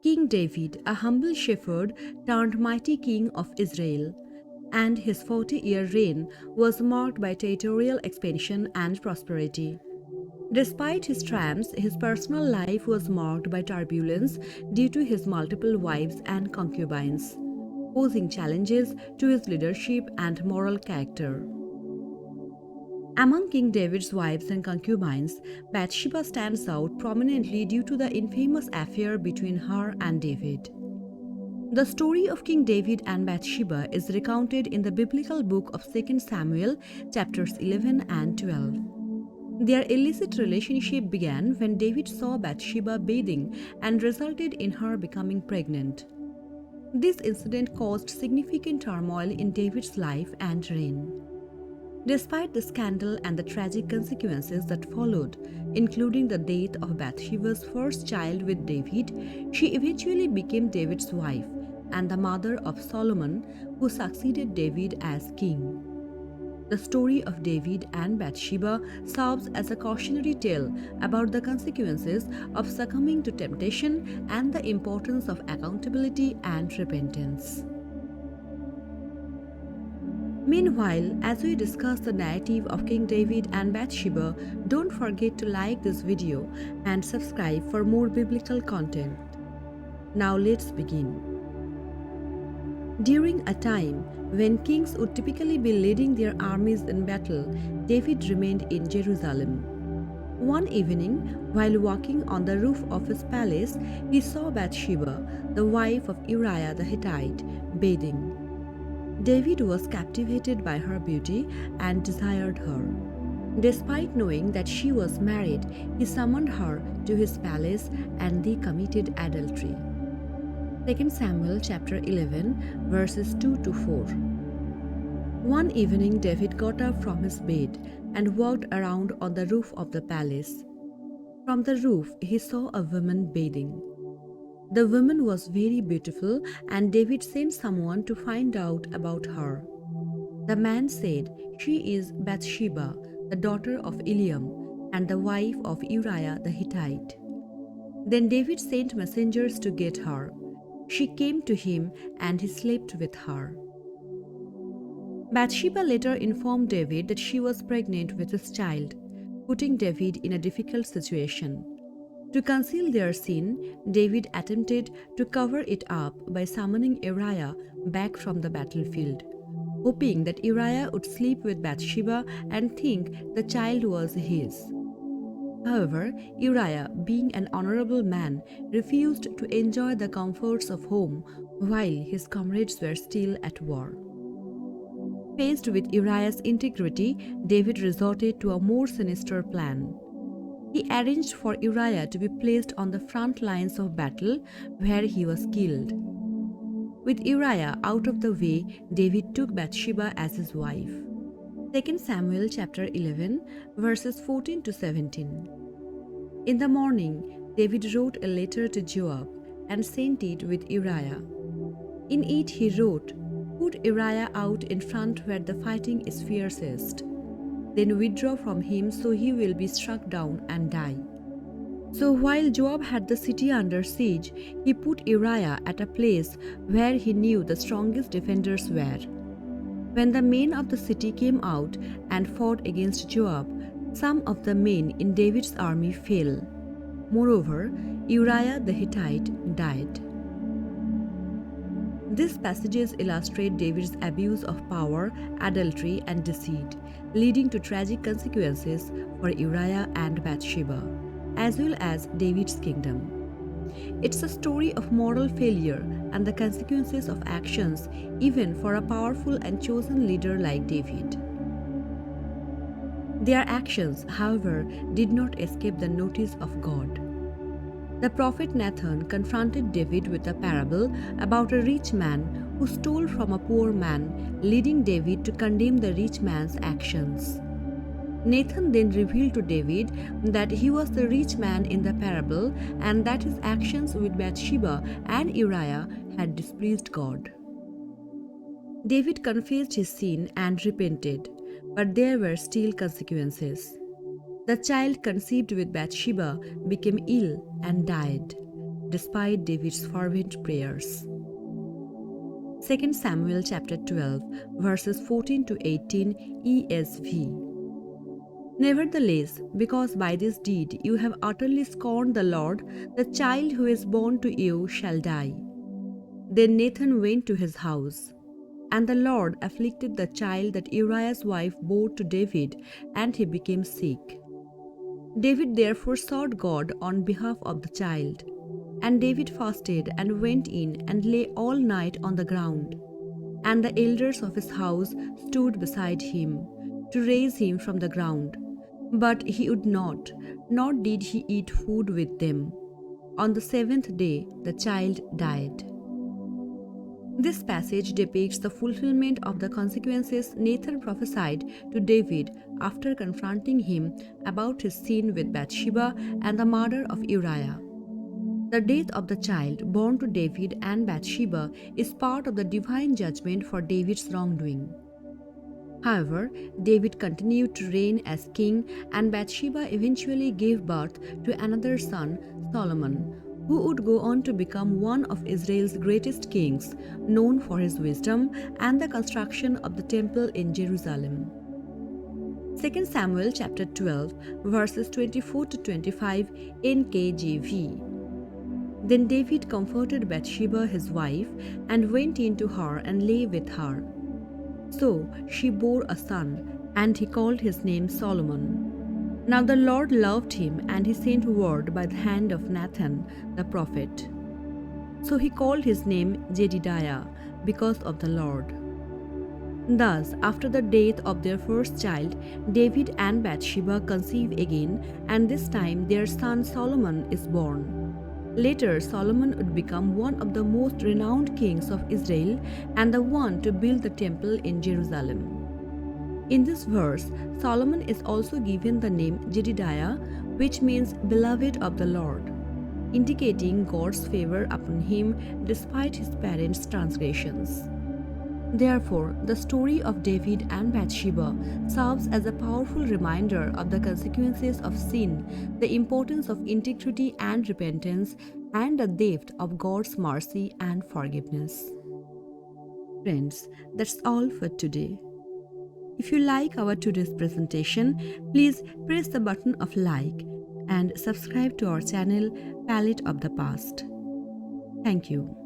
King David, a humble shepherd turned mighty king of Israel, and his 40-year reign was marked by territorial expansion and prosperity. Despite his triumphs, his personal life was marked by turbulence due to his multiple wives and concubines, posing challenges to his leadership and moral character. Among King David's wives and concubines, Bathsheba stands out prominently due to the infamous affair between her and David. The story of King David and Bathsheba is recounted in the biblical book of 2 Samuel, chapters 11 and 12. Their illicit relationship began when David saw Bathsheba bathing and resulted in her becoming pregnant. This incident caused significant turmoil in David's life and reign. Despite the scandal and the tragic consequences that followed, including the death of Bathsheba's first child with David, she eventually became David's wife and the mother of Solomon, who succeeded David as king. The story of David and Bathsheba serves as a cautionary tale about the consequences of succumbing to temptation and the importance of accountability and repentance. Meanwhile, as we discuss the narrative of King David and Bathsheba, don't forget to like this video and subscribe for more biblical content. Now let's begin. During a time when kings would typically be leading their armies in battle, David remained in Jerusalem. One evening, while walking on the roof of his palace, he saw Bathsheba, the wife of Uriah the Hittite, bathing. David was captivated by her beauty and desired her. Despite knowing that she was married, he summoned her to his palace and they committed adultery. 2 Samuel chapter 11 verses 2 to 4. One evening David got up from his bed and walked around on the roof of the palace. From the roof he saw a woman bathing. The woman was very beautiful and David sent someone to find out about her. The man said, "She is Bathsheba, the daughter of Eliam, and the wife of Uriah the Hittite." Then David sent messengers to get her. She came to him and he slept with her. Bathsheba later informed David that she was pregnant with his child, putting David in a difficult situation. To conceal their sin, David attempted to cover it up by summoning Uriah back from the battlefield, hoping that Uriah would sleep with Bathsheba and think the child was his. However, Uriah, being an honorable man, refused to enjoy the comforts of home while his comrades were still at war. Faced with Uriah's integrity, David resorted to a more sinister plan. He arranged for Uriah to be placed on the front lines of battle where he was killed. With Uriah out of the way, David took Bathsheba as his wife. 2 Samuel chapter 11 verses 14 to 17. In the morning, David wrote a letter to Joab and sent it with Uriah. In it he wrote, "Put Uriah out in front where the fighting is fiercest. Then withdraw from him so he will be struck down and die." So while Joab had the city under siege, he put Uriah at a place where he knew the strongest defenders were. When the men of the city came out and fought against Joab, some of the men in David's army fell. Moreover, Uriah the Hittite died. These passages illustrate David's abuse of power, adultery, and deceit, leading to tragic consequences for Uriah and Bathsheba, as well as David's kingdom. It's a story of moral failure and the consequences of actions, even for a powerful and chosen leader like David. Their actions, however, did not escape the notice of God. The prophet Nathan confronted David with a parable about a rich man who stole from a poor man, leading David to condemn the rich man's actions. Nathan then revealed to David that he was the rich man in the parable and that his actions with Bathsheba and Uriah had displeased God. David confessed his sin and repented, but there were still consequences. The child conceived with Bathsheba became ill and died. despite David's fervent prayers. 2 Samuel chapter 12, verses 14 to 18 ESV. Nevertheless, because by this deed you have utterly scorned the Lord, the child who is born to you shall die. Then Nathan went to his house. And the Lord afflicted the child that Uriah's wife bore to David, and he became sick. David therefore sought God on behalf of the child. And David fasted and went in and lay all night on the ground. And the elders of his house stood beside him, to raise him from the ground. But he would not, nor did he eat food with them. On the seventh day the child died. This passage depicts the fulfillment of the consequences Nathan prophesied to David after confronting him about his sin with Bathsheba and the murder of Uriah. The death of the child born to David and Bathsheba is part of the divine judgment for David's wrongdoing. However, David continued to reign as king, and Bathsheba eventually gave birth to another son, Solomon, who would go on to become one of Israel's greatest kings, known for his wisdom and the construction of the temple in Jerusalem. 2 Samuel chapter 12, verses 24 to 25 NKJV. Then David comforted Bathsheba his wife, and went in to her and lay with her. So she bore a son, and he called his name Solomon. Now the Lord loved him, and he sent word by the hand of Nathan the prophet. So he called his name Jedidiah, because of the Lord. Thus, after the death of their first child, David and Bathsheba conceive again, and this time their son Solomon is born. Later, Solomon would become one of the most renowned kings of Israel and the one to build the temple in Jerusalem. In this verse, Solomon is also given the name Jedidiah, which means beloved of the Lord, indicating God's favor upon him despite his parents' transgressions. Therefore, the story of David and Bathsheba serves as a powerful reminder of the consequences of sin, the importance of integrity and repentance, and the depth of God's mercy and forgiveness. Friends, that's all for today. If you like our today's presentation, please press the button of like and subscribe to our channel Palette of the Past. Thank you.